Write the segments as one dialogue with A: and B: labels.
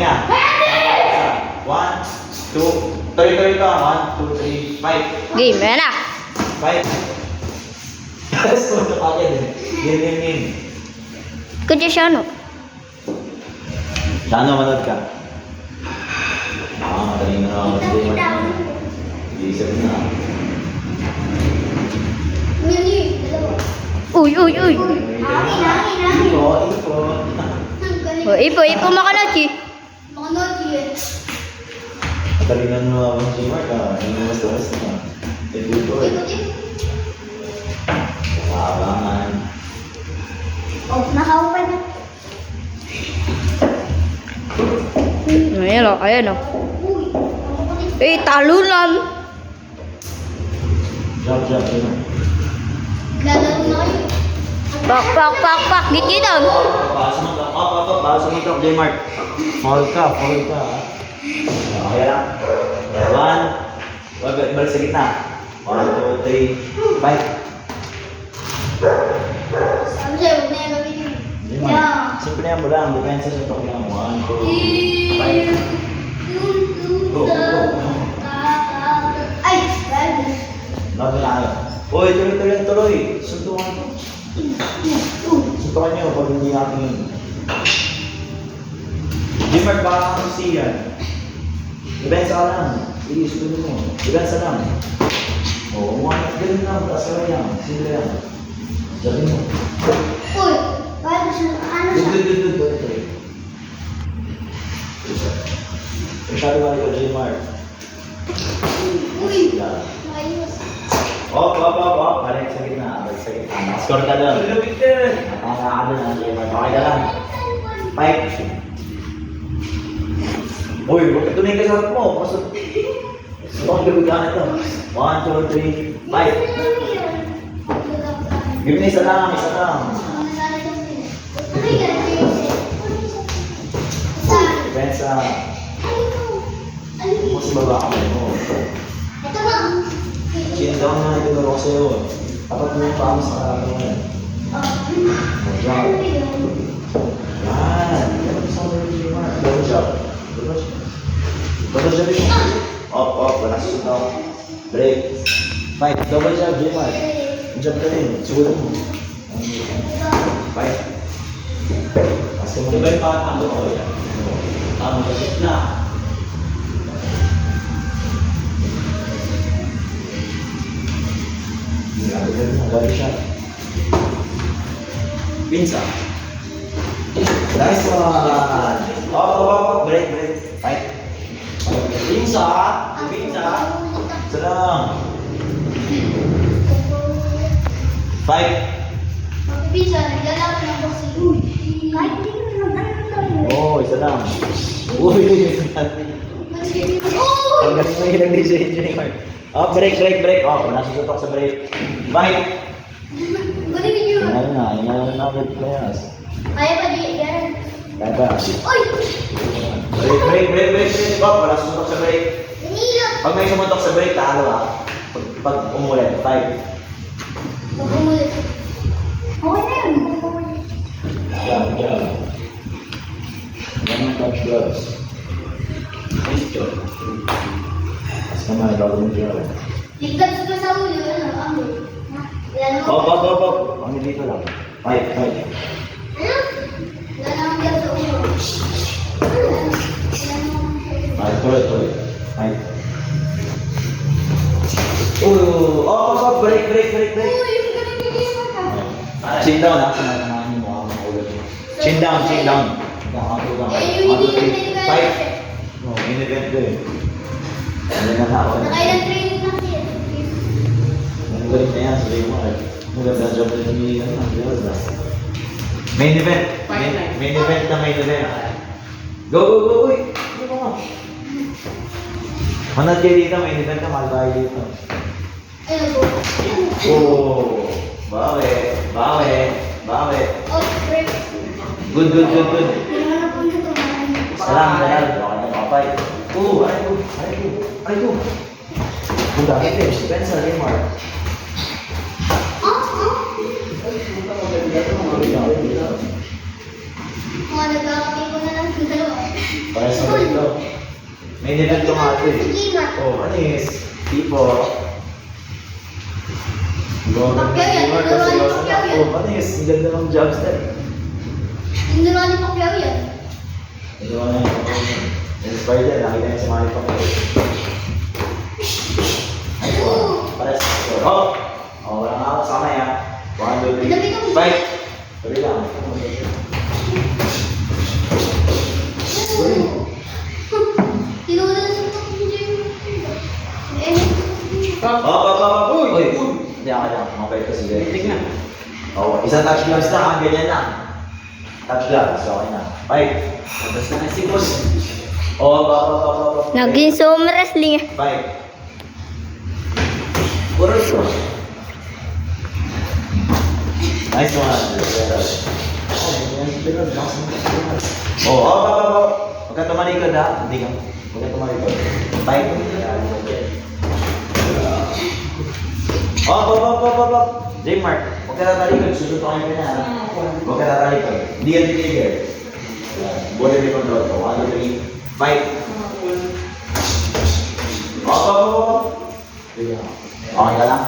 A: Nga. 1, 2, tuloy-tuloy ka. 1, 2, 3, 5.
B: Game, ayan na.
A: 5. Sunod ka agad eh. Game.
B: Kaya siya, no?
A: Saan manood ka? Mataling na ako. Iisip na.
B: Uy.
A: Ipo.
B: Oh, ipo makanochi.
A: Matalingan mo ako si Mark ah. Hindi mo basta-basta na. Ipo eh. Abangan.
C: Nakaupan na.
B: Ayan o. Talunan.
A: Jump.
C: Lalaro na kayo.
B: Pak. Git down.
A: Baka sumuntok. J-Mark. Fall ka. Okay lang. 1. Balik sa gitna. 1, 2, 3, 5.
C: Sabi sa'yo, huwag na yung gamitin. Yeah.
A: Simple yan mo lang. Depensa sa ito lang. 1, 2, 5. Go.
C: Ay! Bad.
A: Laban na kayo. Uy, tuloy. Suntukan nyo pag hindi natin yun. J-Mark, baka kang siyan. Depensa ka lang. Please, tuloy mo. Depensa lang. Oo, ganun lang. Taas ka lang. Simple yan. Sabi mo.
C: Uy! Bad. Ano siya?
A: Good. Masyado ba ikaw, J-Mark?
C: Uy!
A: Yeah.
C: Ayos.
A: Op. Balik sa gitna. Score ka doon. Nakaka ka doon, J-Mark. Okay ka lang. 5. Uy, huwag ka tumingin ka sa harap mo. Pasok. Huwag gabi ka na ito. 1, 2, 3, 5. Give me isa lang. Depensa. Mas baba ka mo.
C: Ito ba?
A: Chin down na ito ko sa'yo. Tapat mo yung paa mo sa karato mo yan. Yan. Yan. Sa mo yung J-Mark. Double jump. Up. Wala susunod. Break. 5. Double jump, J-Mark. Jump ka rin. Sugot mo. 5. Kasi mo. Diba yung pakatando ko yan? Tama ka na. Body shot. Pinsa. Nice one. Oh, break. Fight. Pinsa. Serang. Fight.
C: Bisa, naglalaro ng boxing. Uy! Kahit hindi mo naman
A: Oh, isa lang. Uy, ang galing mo yung nag-DJ. Oh, break. Oh, nasusutok sa break. Fight.
C: Galing niyo.
A: Yan na players.
C: Kaya pa di, yan.
A: Kaya pa.
C: Uy!
A: Break. Oh, wala sumuntok sa break.
C: Nanilot!
A: Pag may sumuntok sa break, talo ah. Pag umulit, 5.
C: Mag-umulit. Okay na yun.
A: Yan. Yan touch gloves. Nice job. Mas kamay, bago mo job.
C: Ligtas ko sa ulo, ano? Yan mo.
A: Hop. Ang dito lang. 5.
C: Ano? Wala nang biyak sa ulo.
A: Tuloy. 5. Oh, break.
C: Uy, yung galing niyo ka.
A: Chin down ha. Sinanahan mo ang ulo mo. Chin down.
C: Eh, yung hindi
A: 5. No, in-event ko eh. Ano na ako.
C: Nakailang training na siya.
A: Ang galing na yan, sabi mo eh. Maganda job na yung main event. Main event. Go. Uy. Ano ka? Manad kayo dito, main event na, mahal tayo dito.
C: Ayun po.
A: Oh, bawi.
C: Oh, break.
A: Good.
C: Kailangan po nyo ito.
A: Salam. Kapay. Ay ko. Kung dami tips, depends sa Lemar.
C: Mga nagkakapit ko na lang yung dalawa.
A: Para sa ito. May nilad ko nga ito eh.
C: Gamer.
A: Oh, ano is? Tipo. Go.
C: Pacquiao yan.
A: Kasi
C: Pacquiao
A: yun.
C: yan.
A: Oh, ano is? Ang ganda ng jobs na.
C: Yung dalawa ni Pacquiao yan.
A: Hindi ko na yung inspired yan. Nakita niya sa mga ipang. Para sa ito. Oh! Oh, wala nga ako sa kamay ha. 1, 2, 3. Fight! Sabi lang.
C: Tinula na sa top ni Jeremy.
A: Uy! Uy! Hindi ako lang. Mabait ko sige.
D: Tingnan.
A: Oh, isang touch gloves na. Ganyan lang. Touch gloves. Okay na. Fight!
D: Tapos na si boss.
A: Oh,
B: Naging sumo wrestling eh.
A: Fight! Puro ito. Nice one. Huwag ka tumalikod ha. Hindi ka. Huwag ka tumalikod. Fight. J-Mark, huwag ka tatalikod. Susuntukan ka na. Huwag ka tatalikod. Hindi yan titigil. Body may control ko. 1, 2, 3. Fight. Okay ka lang?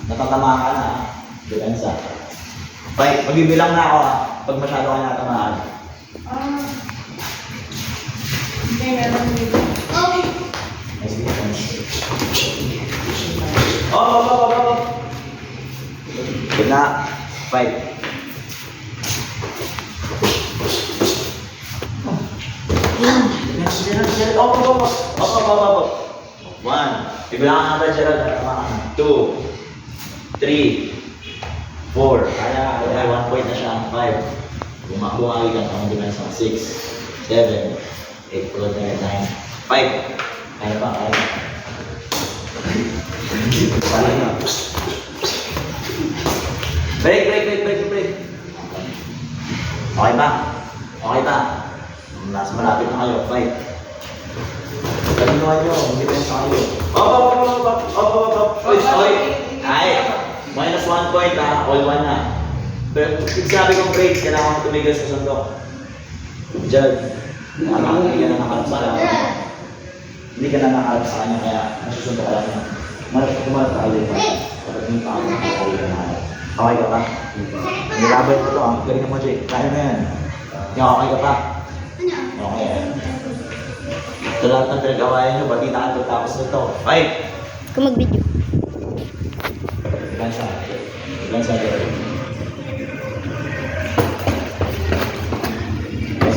A: Natatamaan ka na. Depensa. Fight. Magbibilang na ako ha. Pag masyado ka natamaan. Nice defense. Good na. Fight. One. Ibilangan natin, Gerald. 2, 3, 4. Kaya 1 point na siya. 5. Bumagi ka ang defense ng 6, 7, 8, 9. 5. Kaya pa, kaya pa. Kaya na. Break. Okay pa? Okay pa? Nasa malapit na kayo. 5. Kalimuhan nyo, hindi pa sa kayo. Oy! Ay! Minus 1 point ha, all 1 na. Pero sabi kong break, kailangan ko tumigil sa sundok. Jud, hindi ka na nakalap sa kanya. Hindi ka na nakalap sa kanya, kaya nasusunod ka lang na. Kumalat ka ulit. Kapag yung tao na kakauli ka na. Okay ka pa? Nilaban ko to, galing mo Jake. Kaya na yan. Okay ka pa? Okay. Sa lahat ng pinag-awayan nyo, pati nakatapos na ito. Fight!
B: Kung mag-video.
A: Gansa. Nice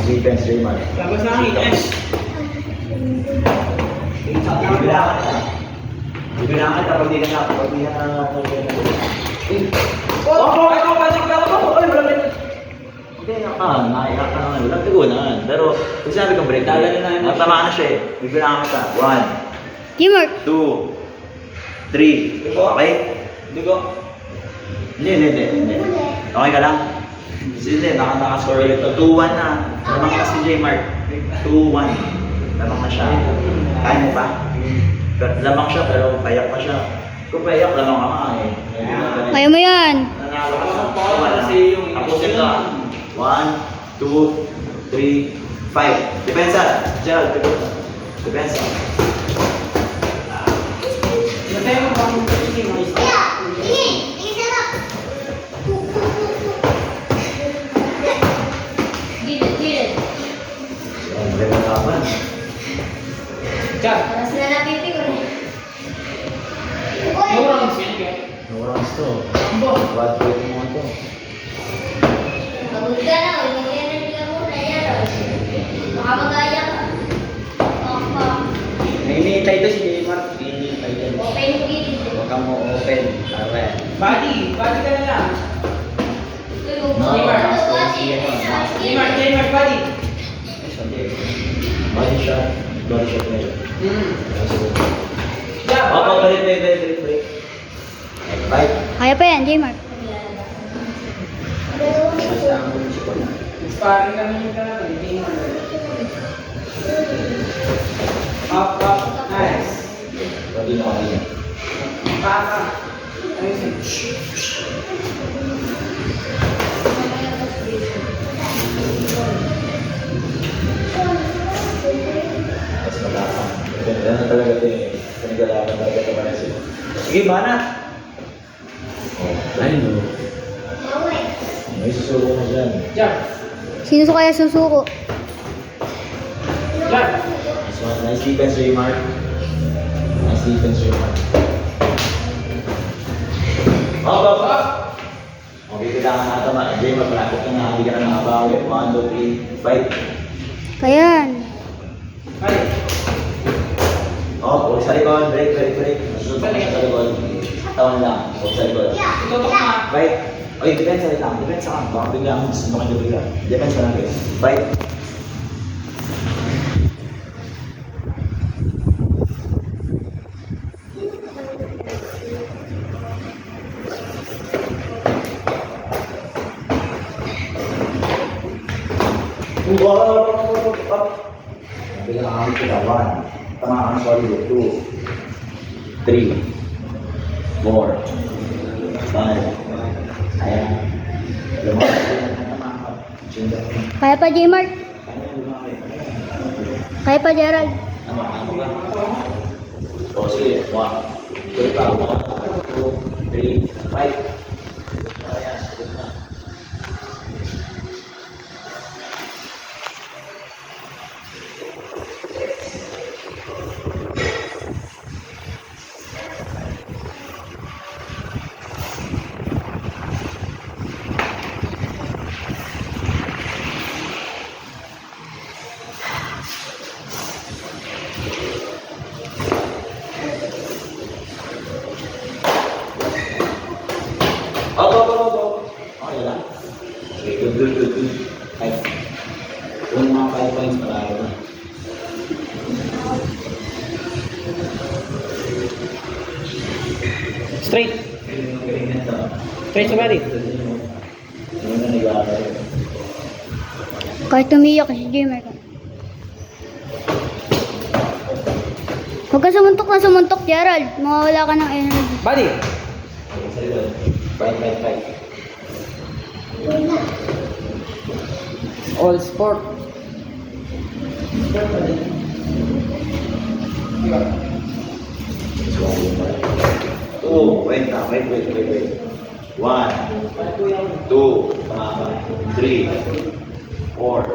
A: defense, J-Man.
D: Tapos na ang S.
A: Bibilangan ka pag di ka na. Hindi na naiyak ka naman. Walang tigunan. Pero, kung sinabi kong break, natamaan na siya eh. Bibilangan ka. 1,
B: Teamwork.
A: 2, 3. Okay?
D: Hindi ko.
A: Hindi. Okay ka lang? Hindi, nakascore ulit to. 2-1 na. Lamang na si J-Mark. 2-1. Lamang na siya. Kaya mo pa? Lamang siya pero payak pa siya. Kung payak, lamang ka nga eh.
B: Kaya mo yan.
A: Nanalo ka sa tapusin ka. 1, 2, 3, 5. Depensa. Gerald, depensa.
D: Natay mo ba kung hindi mo isa?
C: Isa na. Gilid.
A: Magandang laban.
D: Chad.
C: Para sila napipi ko na.
D: No rounds yan kaya.
A: No rounds to.
D: Ambo.
A: Bad point mo ito.
C: Pagod ka na, mag-energy ka muna. Yan. Baka mag-aya ka. Opa.
D: Nainihintay to si J-Mark. Nainihintay to.
C: Open yung gilid.
D: Huwag kang mo open. Body ka na lang. J-Mark, body.
A: Body shot. Body shot medyo.
D: Yeah,
A: Break. Fight.
B: Kaya pa yan, J-Mark.
D: Sparring kami yung talaga. Up. Nice.
A: Body na kaya.
D: Paka. Ayun.
A: Yan na talaga ito eh. Pinagalaman talaga ito para sila. Sige, banat! Oh, ayun o. May susuko na dyan.
D: Jump.
B: Sino sa kaya susuko?
D: Jump.
A: Nice one. Nice defense, Raymar. Nice defense, Raymar. Up! Okay, kailangan natin Raymar, malapit ka na. Hindi ka na nakabawi. 1, 2, 3, fight.
B: Kayan.
D: Ay.
A: Oh, huwag sa likod. Break. Nasusunod ka sa likod. Tawan lang. Huwag sa likod.
D: Tutok na.
A: Fight. Oy, defense lang. Defense ka. Baka bigla mo susunod ka bigla. Defense lang kayo. Fight. Bigla kami kita. 1. Tama ka. Sorry. 2. 3. 4. 5. Ayan. Lumaki.
B: Kaya pa, J-Mark. Kaya pa, Gerald.
A: Ano ba? O sige, 1, 2, 3, 5. Ayan, sagot na. Go. Okay lang. Okay, good. Five. Kung mga 5 points para ako na.
D: Straight. Straight sa body.
A: Ano na nag-aaral?
B: Kahit umiyak si J-Mark. Huwag ka sumuntok, Gerald. Mawawala ka ng energy.
D: Body.
A: Okay, sa likod. Fight.
D: All sport.
A: Oh, wait. 1, 2, 3, 4,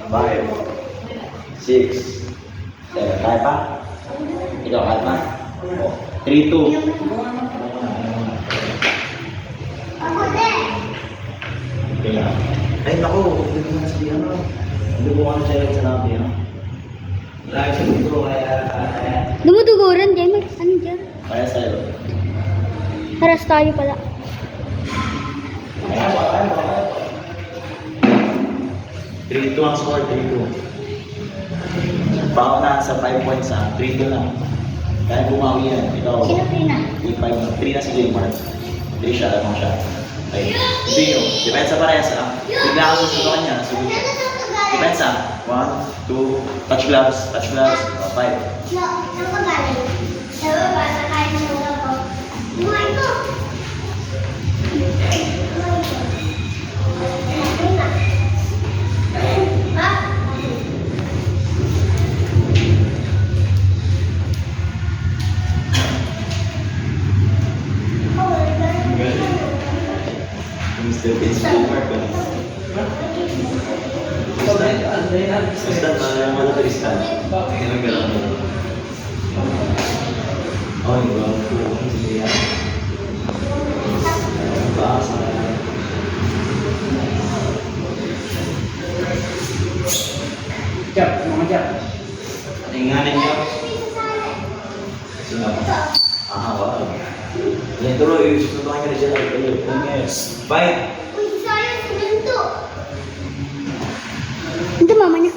A: 5, 6, 7, kaya pa? Ikaw, kaya pa? 3, 2. Kaya, ay naku, hindi ko na sabihin ano. Hindi ko na siya sa nabi, ha? Lagi sa dito, kaya...
B: Dumuduguran, J-Mark. Ano dyan?
A: Kaya sa'yo.
B: Haras tayo pala.
A: Kaya pa. 3-2 ang score, 3-2. Baka na sa 5 points, ha? 3-2 lang. Kaya bumawi yan. Ikaw,
B: Sino Trina?
A: 3 na si Jaymar. 3 siya, alam mo siya. Okay. Continue. Depensa parehas, ha? Bigla ka susunod niya. Susunod. Depensa. 1, 2, touch gloves. 5. Mr. Vince Jaymar ba? Tristan, parang wala Tristan. Ganun gano'n mo. Oh, yung wala po. Sige yan. Baas na.
D: Jump. Mga jump.
A: Inganin niyo. Sino? Wow. Yan tuloy, susundukan niyo na siya. Yes. Fight!
B: Ito mama niya.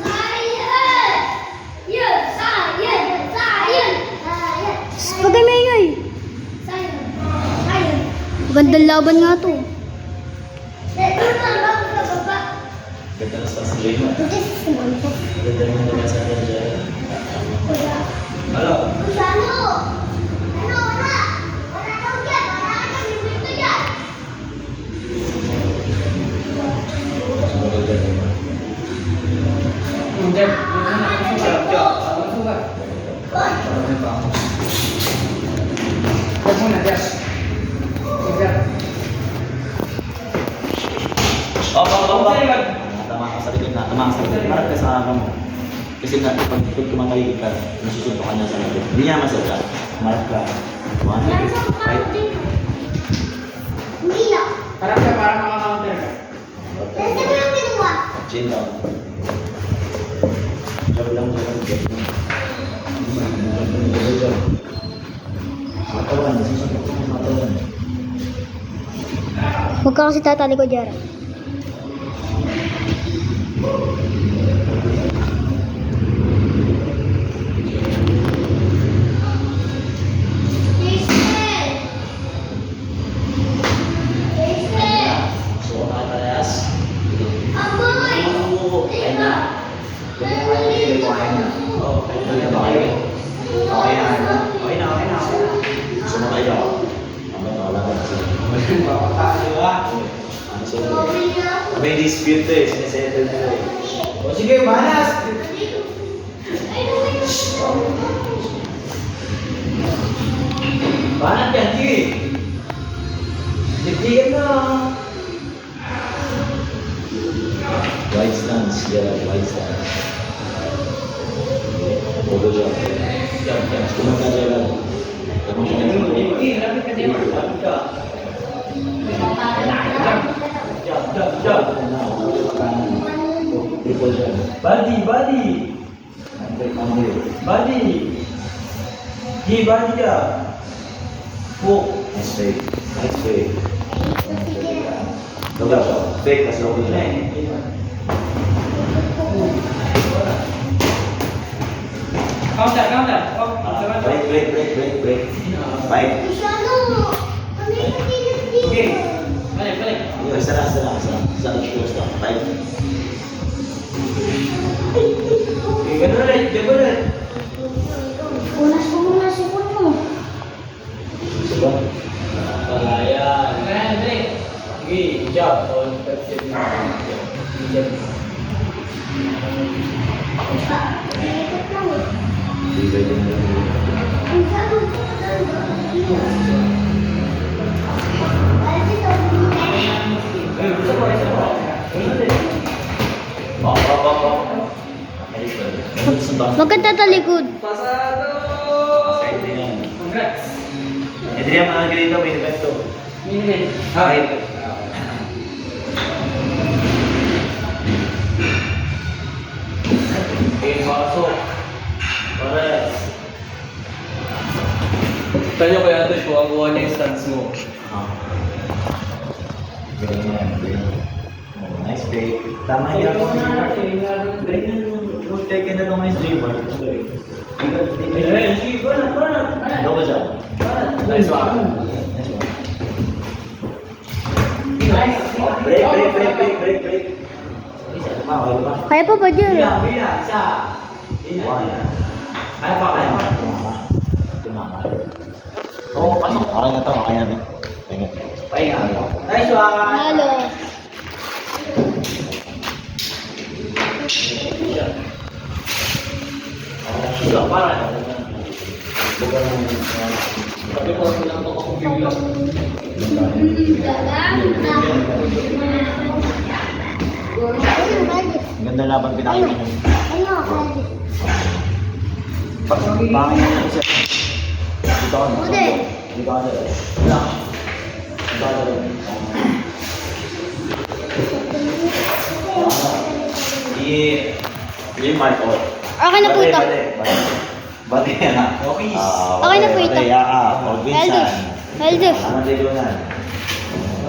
B: Huwag kayo maingay. Gandang laban nga to.
A: Ganda na sa Jaymar. Ganda na sa Jaymar. Halo?
D: Jump. Jump. Huwag muna, Jeff. Jeff.
A: Tama ka sa likod na. Tama ka sa likod. Marap ka sa araw mo. Kasi nga, pag kumakayig ka, nasusunod ka niya sa likod. Hindi niya masadya. Marap ka. 1,
C: Nasa ka
A: 5.
C: din. Hindi lang.
D: Parang siya, parang maka-counter ka.
C: Nasa mo yung kinuha?
A: Chill down. Jog lang, jog lang, jog lang. Jog lang. Matawan, nasusunod ka ng matawan.
B: Huwag ka kasi tatali ko, Gerald.
C: Jason! Jason!
A: So, nakalayas.
C: Aboy!
A: Ayun na. Ganyan nga yung feeling ko, ayun na. Okay na ba kayo? Okay na, ayun na. Okay na, okay na. Gusto mo kayo? Okay na, wala ka na sila. Ano sila? May dispute to eh, sinisettle nila eh.
D: O sige, malas! Banat yan, sige! Dibdigan na!
A: Wide stance, Gerald, wide stance. Bobo siya. Kumang ka, Gerald. Kumang ka, Gerald.
D: Hindi, lapit ka din. Lapit ka. Jump, jump, jump!
A: Triple siya.
D: Body, body! Body! Hey, body ka! Hook!
A: Nice fake. Nice fake. Loga siya. Fake, tas logo siya.
D: Counter, counter! Oh,
A: Break. Fight.
C: Masyado! Ano yung pinag-pinag?
D: okay. Balik, balik.
A: Isa lang. Isa lang shoes lang. Fight.
D: Okay, ganun ulit, ganun ulit.
B: Unas ko muna sipon mo.
A: Diba?
D: Wala yan. Ganun, balik. Okay, jump. On, jump.
C: Ikot lang eh.
A: Hindi pwede na lang.
C: Ang sabi ko
D: Eh, gusto ko, gusto ko. Ganun ulit.
B: Huwag ka tatalikod.
D: Pasado! Congrats!
A: Adrian, mga ganito, may event to.
D: Minute.
A: Fight.
D: Okay, pasok.
A: Pares.
D: Tanyo kaya ito, kuha-kuha niya yung stance mo.
A: Ganyan. Nice fake. Tama yan ako. Yung take na lang yung dreamer.
D: Eh, sige, banat.
A: Logo siya. Nice one. Break. Isa pa, okay ba?
B: Kaya pa ba, Gerald?
D: Bila, isa.
A: One.
D: Ano pa, ano pa?
A: Tumama. Oo, pasok. Okay na to, okay na to.
D: Pahinga. Nice one!
B: Halo.
D: Sudah, parah.
A: Bukan
D: Tapi kalau bilang kok aku bilang.
A: Ang ganda laban pinakita niyo.
B: Ano?
A: Pangin na isa. Dito ka.
B: Ude.
A: Dito ka. Wala. Dito ka. Yung mark out.
B: Okay na po ito.
A: Bate na.
D: Okay.
B: Okay na po ito.
A: Vinsan.
B: Healthy.
A: Ano dito na?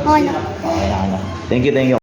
B: Okay na.
A: Okay na. Thank you.